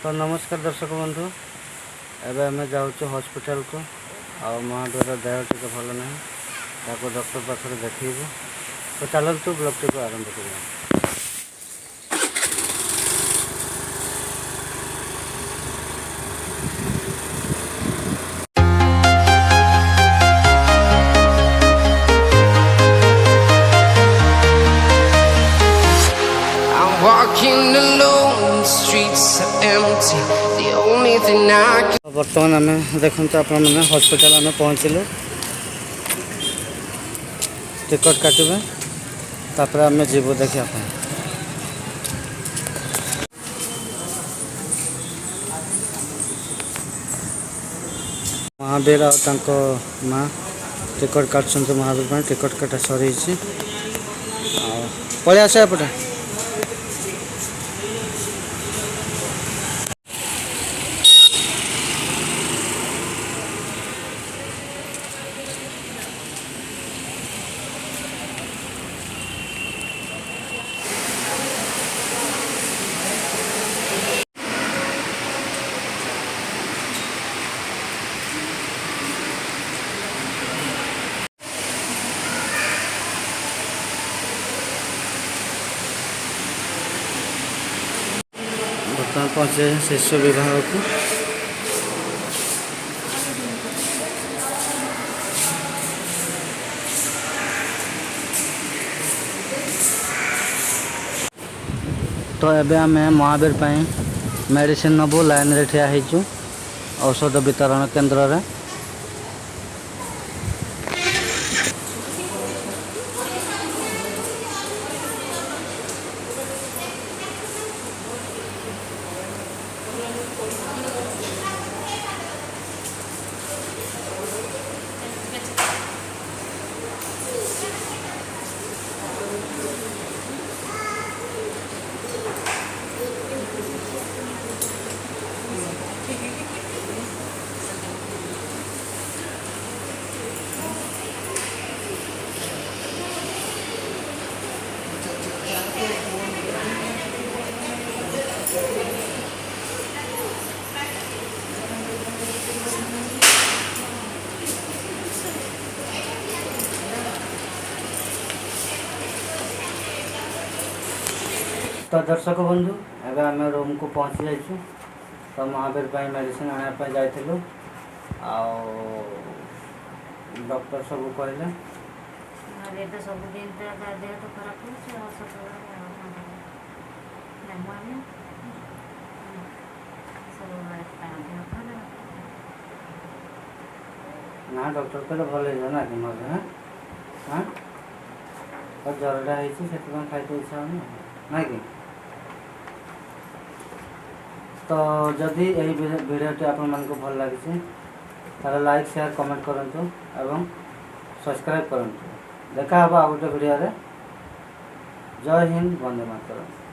तो नमस्कार दर्शक बंधु, एवं आम जाऊँ हॉस्पिटल को महादेव देह टी भल ना डॉक्टर पाखे देखू। तो चलतु ब्लॉग टी को आरंभ कर। बर्तमान आम देखते आप हॉस्पिटल आम पहुँचले टिकट काटे तापर आम जीव देखा महावीर और माँ टिकट काटुंट महावीर टिकट काटा सरी पलि आस एपटे बर्तमान पहुँचे शिशु विभाग को। तो एबे आम महावीर मेडिसिन नबू लाइन रे ठिया होइछु औषध वितरण केंद्र रे। तो दर्शक बंधु एवं आम रूम को पहुँची जाइए। तो महावीर मेडिसिन आने जाइलु डॉक्टर सब कहले सब दिन देह तो खराब ना डॉक्टर कहले भल ना कि मजे हाँ ज्वरटा होती खाई इच्छा होनी ना कि। तो जदि यही वीडियोटी आपण मानक भल लगी ताले लाइक शेयर कमेंट करंतु एवं सब्सक्राइब करंतु। देखा हबा आ गोटे वीडियो रे। जय हिंद, वंदे मातरम।